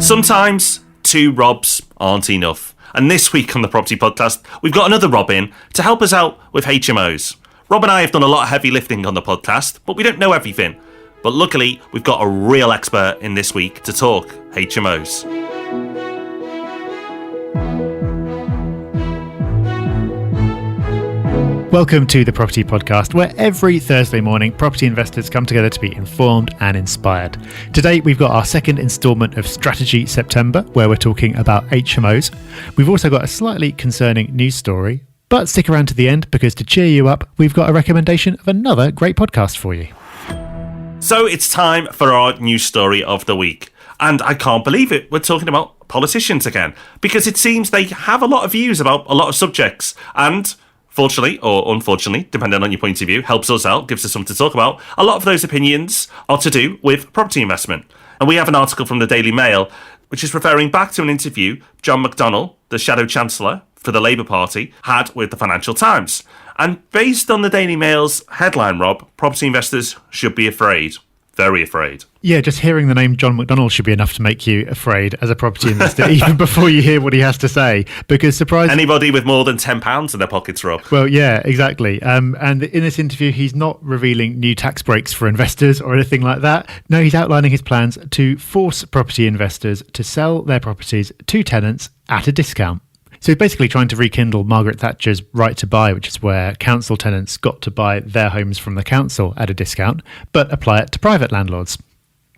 Sometimes two Robs aren't enough. And this week on the Property Podcast, we've got another Rob in to help us out with HMOs. Rob and I have done a lot of heavy lifting on the podcast, but we don't know everything. But luckily, we've got a real expert in this week to talk HMOs. Welcome to the Property Podcast, where every Thursday morning property investors come together to be informed and inspired. Today we've got our second instalment of Strategy September, where we're talking about HMOs. We've also got a slightly concerning news story, but stick around to the end because to cheer you up, we've got a recommendation of another great podcast for you. So it's time for our news story of the week. And I can't believe it, we're talking about politicians again, because it seems they have a lot of views about a lot of subjects, and fortunately, or unfortunately, depending on your point of view, helps us out, gives us something to talk about. A lot of those opinions are to do with property investment. And we have an article from the Daily Mail, which is referring back to an interview John McDonnell, the Shadow Chancellor for the Labour Party, had with the Financial Times. And based on the Daily Mail's headline, Rob, property investors should be afraid. Very afraid. Yeah, just hearing the name John McDonnell should be enough to make you afraid as a property investor, even before you hear what he has to say. Because surprise, anybody with more than £10 in their pockets, Rob. Well, yeah, exactly. And in this interview, he's not revealing new tax breaks for investors or anything like that. No, he's outlining his plans to force property investors to sell their properties to tenants at a discount. So he's basically trying to rekindle Margaret Thatcher's right to buy, which is where council tenants got to buy their homes from the council at a discount, but apply it to private landlords.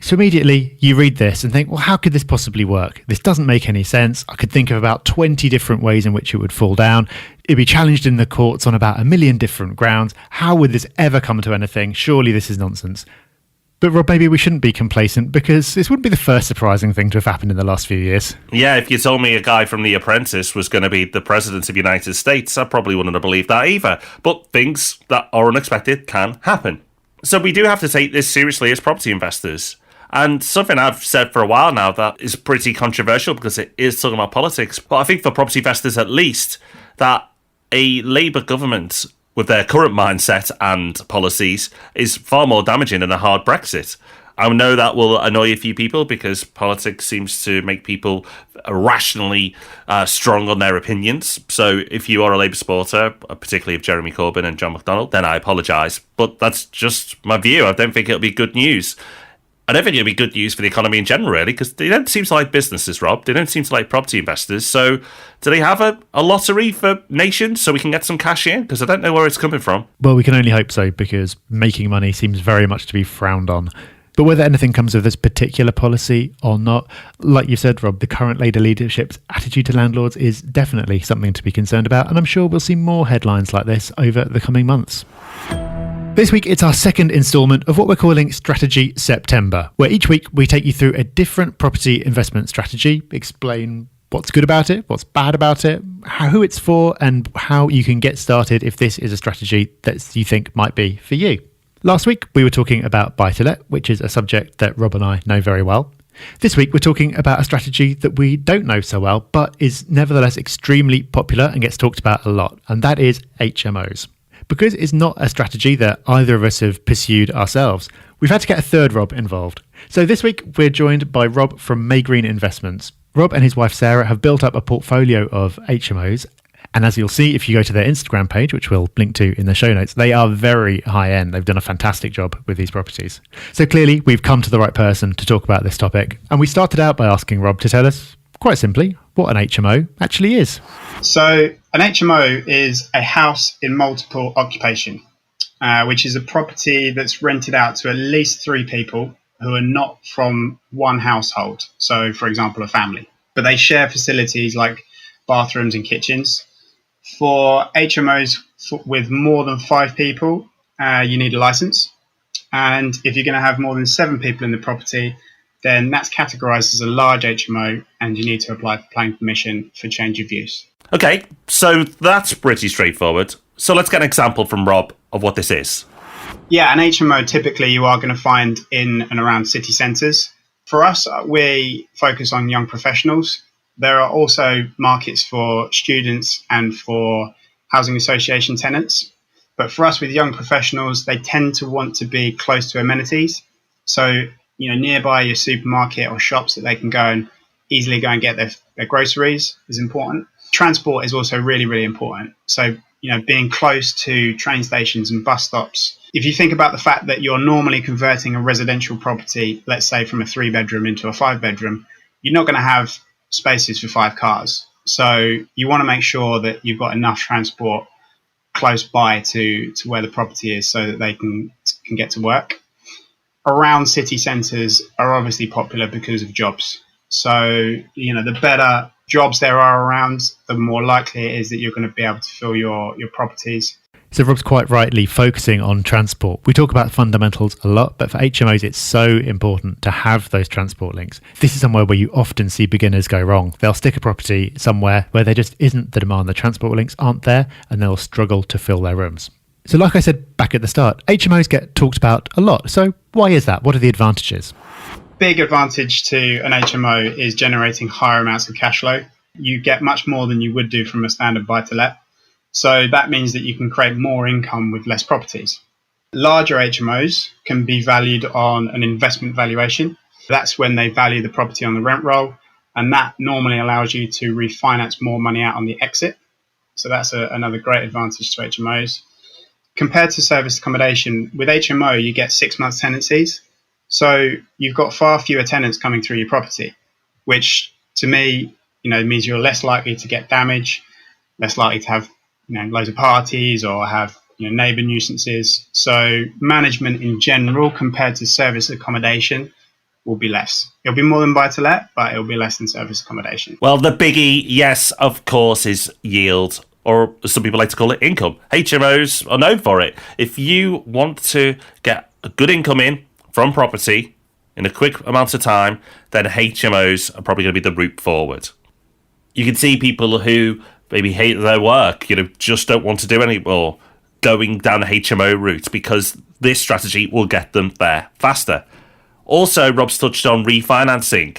So immediately you read this and think, well, how could this possibly work? This doesn't make any sense. I could think of about 20 different ways in which it would fall down. It'd be challenged in the courts on about 1 million different grounds. How would this ever come to anything? Surely this is nonsense. But Rob, maybe we shouldn't be complacent because this wouldn't be the first surprising thing to have happened in the last few years. Yeah, if you told me a guy from The Apprentice was going to be the President of the United States, I probably wouldn't have believed that either. But things that are unexpected can happen. So we do have to take this seriously as property investors. And something I've said for a while now that is pretty controversial because it is talking about politics. But I think for property investors at least, that a Labour government with their current mindset and policies is far more damaging than a hard Brexit. I know that will annoy a few people because politics seems to make people rationally strong on their opinions. So if you are a Labour supporter, particularly of Jeremy Corbyn and John McDonnell, then I apologise. But that's just my view. I don't think it'll be good news. I don't think it'll be good news for the economy in general, really, because they don't seem to like businesses, Rob. They don't seem to like property investors. So do they have a lottery for nations so we can get some cash in? Because I don't know where it's coming from. Well, we can only hope so, because making money seems very much to be frowned on. But whether anything comes of this particular policy or not, like you said, Rob, the current Labour leadership's attitude to landlords is definitely something to be concerned about. And I'm sure we'll see more headlines like this over the coming months. This week, it's our second instalment of what we're calling Strategy September, where each week we take you through a different property investment strategy, explain what's good about it, what's bad about it, who it's for, and how you can get started if this is a strategy that you think might be for you. Last week, we were talking about buy-to-let, which is a subject that Rob and I know very well. This week, we're talking about a strategy that we don't know so well, but is nevertheless extremely popular and gets talked about a lot, and that is HMOs. Because it's not a strategy that either of us have pursued ourselves, we've had to get a third Rob involved. So this week, we're joined by Rob from Maygreen Investments. Rob and his wife Sarah have built up a portfolio of HMOs. And as you'll see, if you go to their Instagram page, which we'll link to in the show notes, they are very high end. They've done a fantastic job with these properties. So clearly, we've come to the right person to talk about this topic. And we started out by asking Rob to tell us, quite simply, what an HMO actually is. So an HMO is a house in multiple occupation, which is a property that's rented out to at least 3 people who are not from one household. So, for example, a family. But they share facilities like bathrooms and kitchens. For HMOs with more than 5 people, you need a license. And if you're going to have more than 7 people in the property, then that's categorised as a large HMO and you need to apply for planning permission for change of use. Okay, so that's pretty straightforward. So let's get an example from Rob of what this is. Yeah, an HMO typically you are going to find in and around city centres. For us, we focus on young professionals. There are also markets for students and for housing association tenants. But for us with young professionals, they tend to want to be close to amenities. So, nearby your supermarket or shops that they can go and easily go and get their groceries is important. Transport is also really, really important. So, being close to train stations and bus stops. If you think about the fact that you're normally converting a residential property, let's say from a 3-bedroom into a 5-bedroom, you're not going to have spaces for 5 cars. So you want to make sure that you've got enough transport close by to where the property is so that they can get to work. Around city centres are obviously popular because of jobs. So, the better jobs there are around, the more likely it is that you're going to be able to fill your properties. So Rob's quite rightly focusing on transport. We talk about fundamentals a lot, but for HMOs, it's so important to have those transport links. This is somewhere where you often see beginners go wrong. They'll stick a property somewhere where there just isn't the demand. The transport links aren't there, and they'll struggle to fill their rooms. So like I said back at the start, HMOs get talked about a lot. So why is that? What are the advantages? Big advantage to an HMO is generating higher amounts of cash flow. You get much more than you would do from a standard buy-to-let. So that means that you can create more income with less properties. Larger HMOs can be valued on an investment valuation. That's when they value the property on the rent roll, and that normally allows you to refinance more money out on the exit. So that's another great advantage to HMOs. Compared to service accommodation, with HMO you get 6 months tenancies. So you've got far fewer tenants coming through your property, which to me, means you're less likely to get damage, less likely to have loads of parties or have neighbour nuisances. So management in general compared to service accommodation will be less. It'll be more than buy-to-let, but it'll be less than service accommodation. Well, the biggie, yes, of course, is yield, or some people like to call it income. HMOs are known for it. If you want to get a good income in from property in a quick amount of time, then HMOs are probably going to be the route forward. You can see people who maybe hate their work, just don't want to do any more, going down the HMO route because this strategy will get them there faster. Also, Rob's touched on refinancing.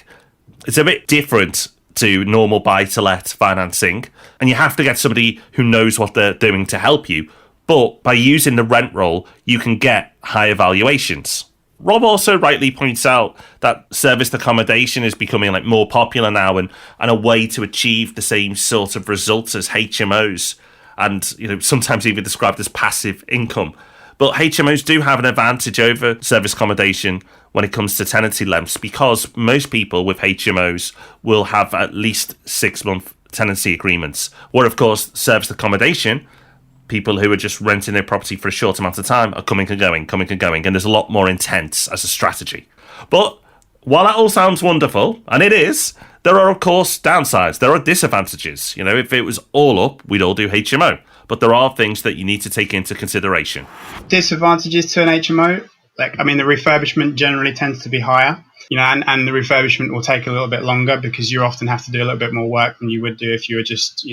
It's a bit different to normal buy-to-let financing, and you have to get somebody who knows what they're doing to help you. But by using the rent roll, you can get higher valuations. Rob also rightly points out that serviced accommodation is becoming more popular now and a way to achieve the same sort of results as HMOs, and sometimes even described as passive income. But HMOs do have an advantage over service accommodation when it comes to tenancy lengths, because most people with HMOs will have at least 6-month tenancy agreements, where of course serviced accommodation, people who are just renting their property for a short amount of time are coming and going, and there's a lot more intense as a strategy. But while that all sounds wonderful, and it is, there are of course downsides, there are disadvantages. If it was all up, we'd all do HMO, but there are things that you need to take into consideration. Disadvantages to an HMO, the refurbishment generally tends to be higher, and the refurbishment will take a little bit longer because you often have to do a little bit more work than you would do if you were just,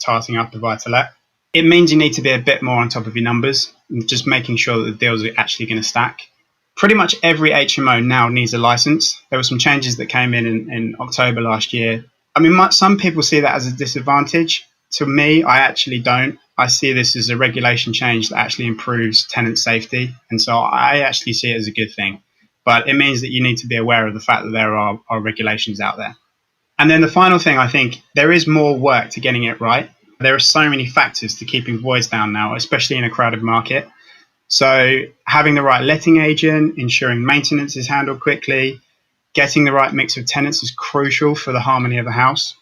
tarting up a buy-to-let. It means you need to be a bit more on top of your numbers, and just making sure that the deals are actually going to stack. Pretty much every HMO now needs a license. There were some changes that came in October last year. Some people see that as a disadvantage. To me, I actually don't. I see this as a regulation change that actually improves tenant safety, and so I actually see it as a good thing. But it means that you need to be aware of the fact that there are regulations out there. And then the final thing, I think, there is more work to getting it right. There are so many factors to keeping voids down now, especially in a crowded market. So having the right letting agent, ensuring maintenance is handled quickly, getting the right mix of tenants is crucial for the harmony of a house.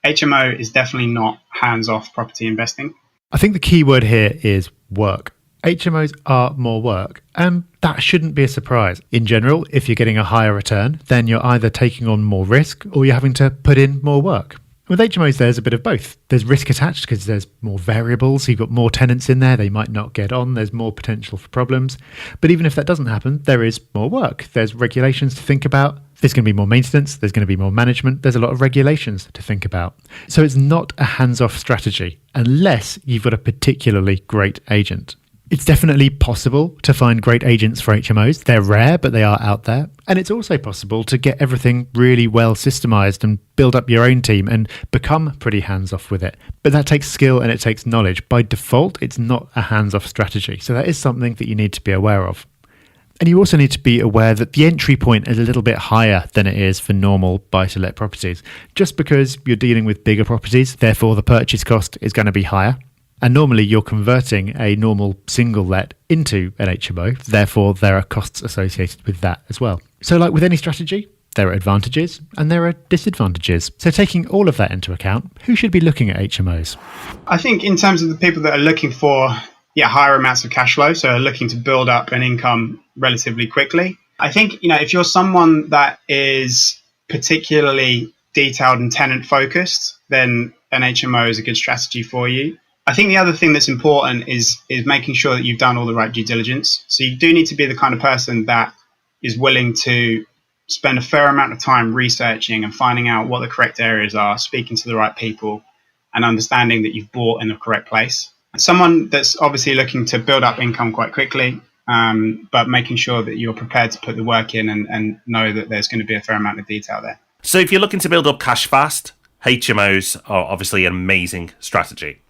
HMO is definitely not hands-off property investing. I think the key word here is work. HMOs are more work, and that shouldn't be a surprise. In general, if you're getting a higher return, then you're either taking on more risk or you're having to put in more work. With HMOs, there's a bit of both. There's risk attached because there's more variables. You've got more tenants in there. They might not get on. There's more potential for problems. But even if that doesn't happen, there is more work. There's regulations to think about. There's going to be more maintenance. There's going to be more management. There's a lot of regulations to think about. So it's not a hands-off strategy unless you've got a particularly great agent. It's definitely possible to find great agents for HMOs. They're rare, but they are out there. And it's also possible to get everything really well systemized and build up your own team and become pretty hands-off with it. But that takes skill and it takes knowledge. By default, it's not a hands-off strategy. So that is something that you need to be aware of. And you also need to be aware that the entry point is a little bit higher than it is for normal buy-to-let properties. Just because you're dealing with bigger properties, therefore the purchase cost is going to be higher. And normally you're converting a normal single let into an HMO, therefore there are costs associated with that as well. So like with any strategy, there are advantages and there are disadvantages. So taking all of that into account, who should be looking at HMOs? I think in terms of the people that are looking for higher amounts of cash flow, so are looking to build up an income relatively quickly, I think if you're someone that is particularly detailed and tenant focused, then an HMO is a good strategy for you. I think the other thing that's important is making sure that you've done all the right due diligence. So you do need to be the kind of person that is willing to spend a fair amount of time researching and finding out what the correct areas are, speaking to the right people, and understanding that you've bought in the correct place. Someone that's obviously looking to build up income quite quickly, but making sure that you're prepared to put the work in and know that there's going to be a fair amount of detail there. So if you're looking to build up cash fast, HMOs are obviously an amazing strategy.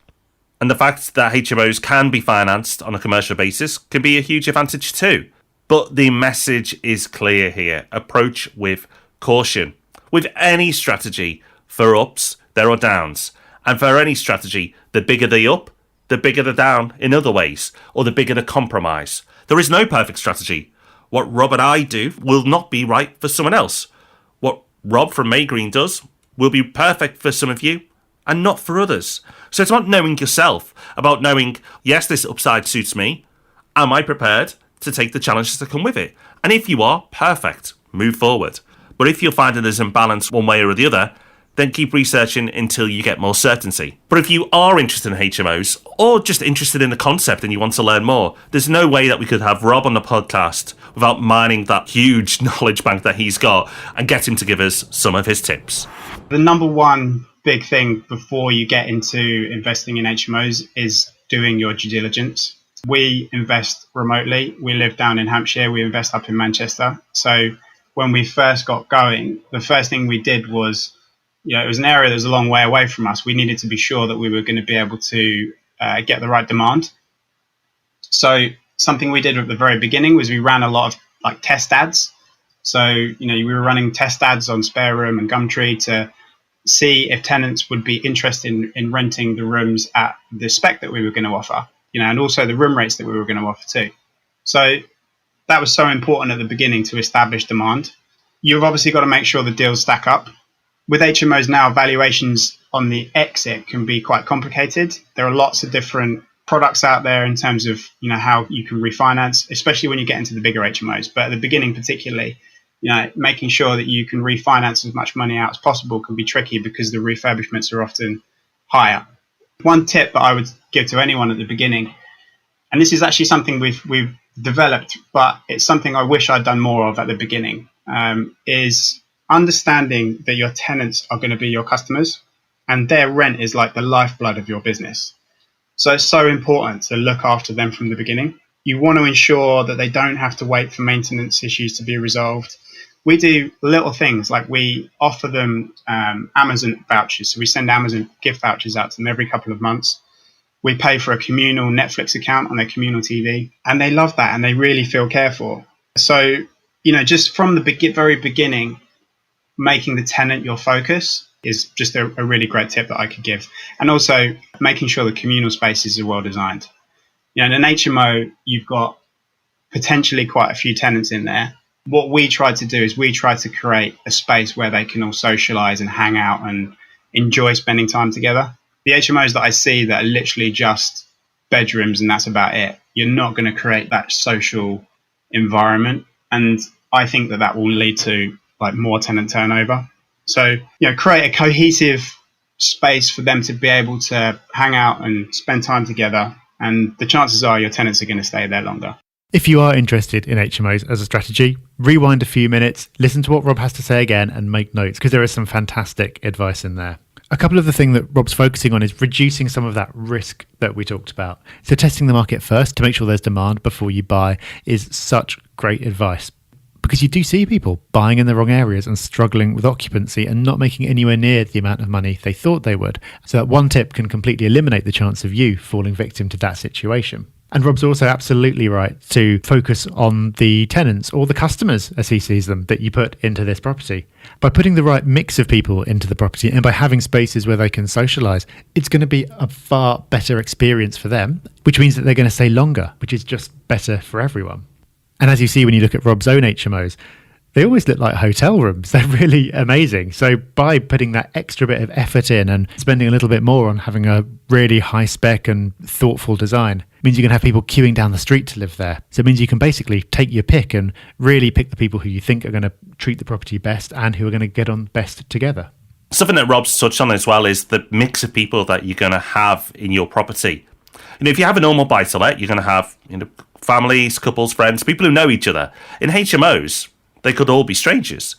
And the fact that HMOs can be financed on a commercial basis can be a huge advantage too. But the message is clear here. Approach with caution. With any strategy, for ups, there are downs. And for any strategy, the bigger the up, the bigger the down in other ways, or the bigger the compromise. There is no perfect strategy. What Rob and I do will not be right for someone else. What Rob from Maygreen does will be perfect for some of you and not for others. So it's about knowing yourself, about knowing, yes, this upside suits me. Am I prepared to take the challenges that come with it? And if you are, perfect, move forward. But if you're finding there's imbalance one way or the other, then keep researching until you get more certainty. But if you are interested in HMOs or just interested in the concept and you want to learn more, there's no way that we could have Rob on the podcast without mining that huge knowledge bank that he's got and get him to give us some of his tips. The number one big thing before you get into investing in HMOs is doing your due diligence. We invest remotely. We live down in Hampshire. We invest up in Manchester. So when we first got going, the first thing we did was, it was an area that was a long way away from us. We needed to be sure that we were going to be able to get the right demand. So something we did at the very beginning was we ran a lot of test ads. So, we were running test ads on Spare Room and Gumtree to see if tenants would be interested in renting the rooms at the spec that we were going to offer, and also the room rates that we were going to offer too. So that was so important at the beginning to establish demand. You've obviously got to make sure the deals stack up. With HMOs now, valuations on the exit can be quite complicated. There are lots of different products out there in terms of how you can refinance, especially when you get into the bigger HMOs. But at the beginning particularly, making sure that you can refinance as much money out as possible can be tricky because the refurbishments are often higher. One tip that I would give to anyone at the beginning, and this is actually something we've developed, but it's something I wish I'd done more of at the beginning, is understanding that your tenants are going to be your customers and their rent is like the lifeblood of your business. So it's so important to look after them from the beginning. You want to ensure that they don't have to wait for maintenance issues to be resolved. We do little things like we offer them Amazon vouchers. So we send Amazon gift vouchers out to them every couple of months. We pay for a communal Netflix account on their communal TV, and they love that and they really feel cared for. So, just from the very beginning, making the tenant your focus is just a really great tip that I could give. And also making sure the communal spaces are well designed. In an HMO, you've got potentially quite a few tenants in there. What we try to do is we try to create a space where they can all socialize and hang out and enjoy spending time together. The HMOs that I see that are literally just bedrooms and that's about it, you're not going to create that social environment. And I think that will lead to more tenant turnover. So, create a cohesive space for them to be able to hang out and spend time together. And the chances are your tenants are going to stay there longer. If you are interested in HMOs as a strategy, rewind a few minutes, listen to what Rob has to say again and make notes because there is some fantastic advice in there. A couple of the things that Rob's focusing on is reducing some of that risk that we talked about. So testing the market first to make sure there's demand before you buy is such great advice. Because you do see people buying in the wrong areas and struggling with occupancy and not making anywhere near the amount of money they thought they would. So that one tip can completely eliminate the chance of you falling victim to that situation. And Rob's also absolutely right to focus on the tenants or the customers, as he sees them, that you put into this property. By putting the right mix of people into the property and by having spaces where they can socialise, it's going to be a far better experience for them, which means that they're going to stay longer, which is just better for everyone. And as you see when you look at Rob's own HMOs, they always look like hotel rooms. They're really amazing. So by putting that extra bit of effort in and spending a little bit more on having a really high spec and thoughtful design, means you can have people queuing down the street to live there. So it means you can basically take your pick and really pick the people who you think are going to treat the property best and who are going to get on best together. Something that Rob's touched on as well is the mix of people that you're going to have in your property. If you have a normal buy-to-let, you're going to have families, couples, friends, people who know each other. In HMOs, they could all be strangers.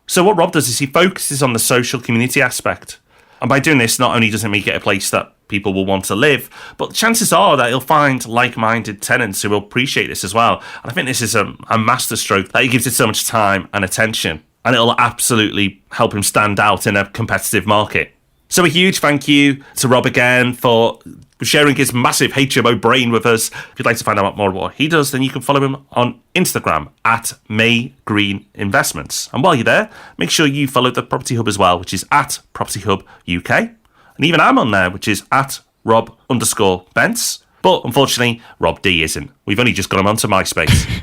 So what Rob does is he focuses on the social community aspect. And by doing this, not only does it make it a place that people will want to live, but chances are that he'll find like-minded tenants who will appreciate this as well. And I think this is a masterstroke that he gives it so much time and attention. And it'll absolutely help him stand out in a competitive market. So a huge thank you to Rob again for sharing his massive HMO brain with us. If you'd like to find out more about what he does, then you can follow him on Instagram at May Green Investments. And while you're there, make sure you follow the Property Hub as well, which is at Property Hub UK. And even I'm on there, which is at Rob_Bence. But unfortunately, Rob D isn't. We've only just got him onto MySpace.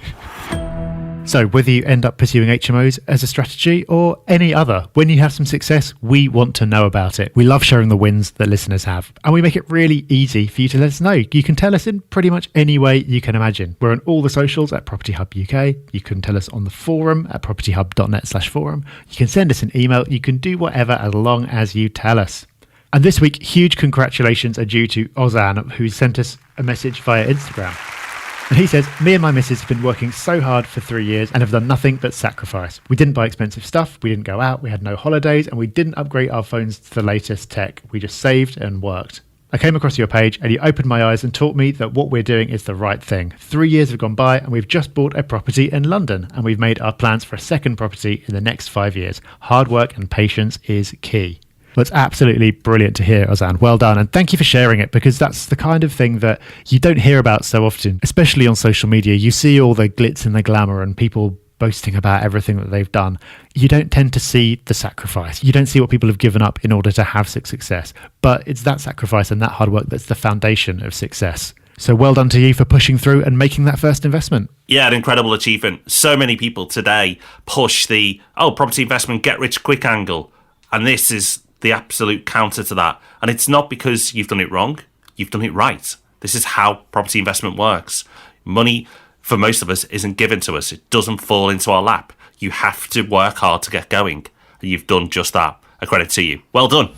So whether you end up pursuing HMOs as a strategy or any other, when you have some success, we want to know about it. We love sharing the wins that listeners have, and we make it really easy for you to let us know. You can tell us in pretty much any way you can imagine. We're on all the socials at Property Hub UK. You can tell us on the forum at propertyhub.net/forum. You can send us an email. You can do whatever as long as you tell us. And this week, huge congratulations are due to Ozan, who sent us a message via Instagram. And he says, me and my missus have been working so hard for 3 years and have done nothing but sacrifice. We didn't buy expensive stuff, we didn't go out, we had no holidays, and we didn't upgrade our phones to the latest tech. We just saved and worked. I came across your page and you opened my eyes and taught me that what we're doing is the right thing. 3 years have gone by and we've just bought a property in London and we've made our plans for a second property in the next 5 years. Hard work and patience is key. Well, it's absolutely brilliant to hear, Ozan. Well done. And thank you for sharing it, because that's the kind of thing that you don't hear about so often, especially on social media. You see all the glitz and the glamour and people boasting about everything that they've done. You don't tend to see the sacrifice. You don't see what people have given up in order to have success. But it's that sacrifice and that hard work that's the foundation of success. So well done to you for pushing through and making that first investment. Yeah, an incredible achievement. So many people today push the, property investment, get rich quick angle. And this is the absolute counter to that. And it's not because you've done it wrong, you've done it right. This is how property investment works. Money, for most of us, isn't given to us. It doesn't fall into our lap. You have to work hard to get going. And you've done just that. A credit to you. Well done.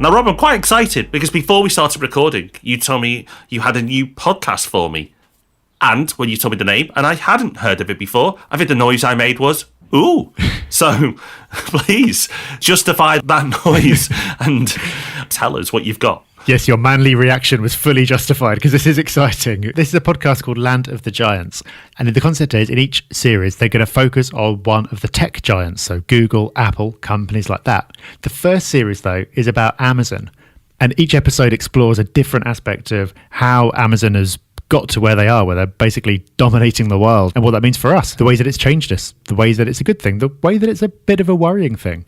Now, Rob, I'm quite excited because before we started recording, you told me you had a new podcast for me. And when you told me the name, and I hadn't heard of it before, I think the noise I made was, ooh. So please justify that noise and tell us what you've got. Yes, your manly reaction was fully justified because this is exciting. This is a podcast called Land of the Giants. And the concept is in each series, they're going to focus on one of the tech giants. So Google, Apple, companies like that. The first series, though, is about Amazon. And each episode explores a different aspect of how Amazon has got to where they are, where they're basically dominating the world, and what that means for us, the ways that it's changed us, the ways that it's a good thing, the way that it's a bit of a worrying thing.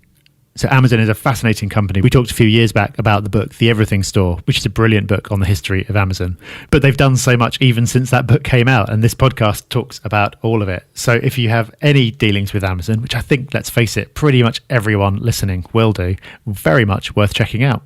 So Amazon is a fascinating company. We talked a few years back about the book, The Everything Store, which is a brilliant book on the history of Amazon. But they've done so much even since that book came out, and this podcast talks about all of it. So if you have any dealings with Amazon, which I think, let's face it, pretty much everyone listening will do, very much worth checking out.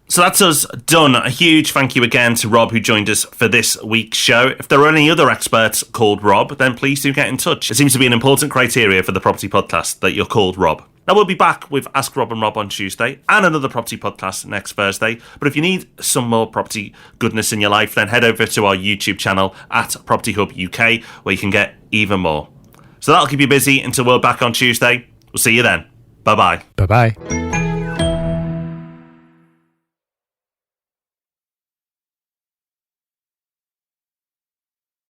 So that's us done. A huge thank you again to Rob, who joined us for this week's show. If there are any other experts called Rob, then please do get in touch. It seems to be an important criteria for the property podcast that you're called Rob. Now, we'll be back with Ask Rob and Rob on Tuesday and another property podcast next Thursday. But if you need some more property goodness in your life, then head over to our YouTube channel at Property Hub UK, where you can get even more. So that'll keep you busy until we're back on Tuesday. We'll see you then. Bye-bye. Bye-bye.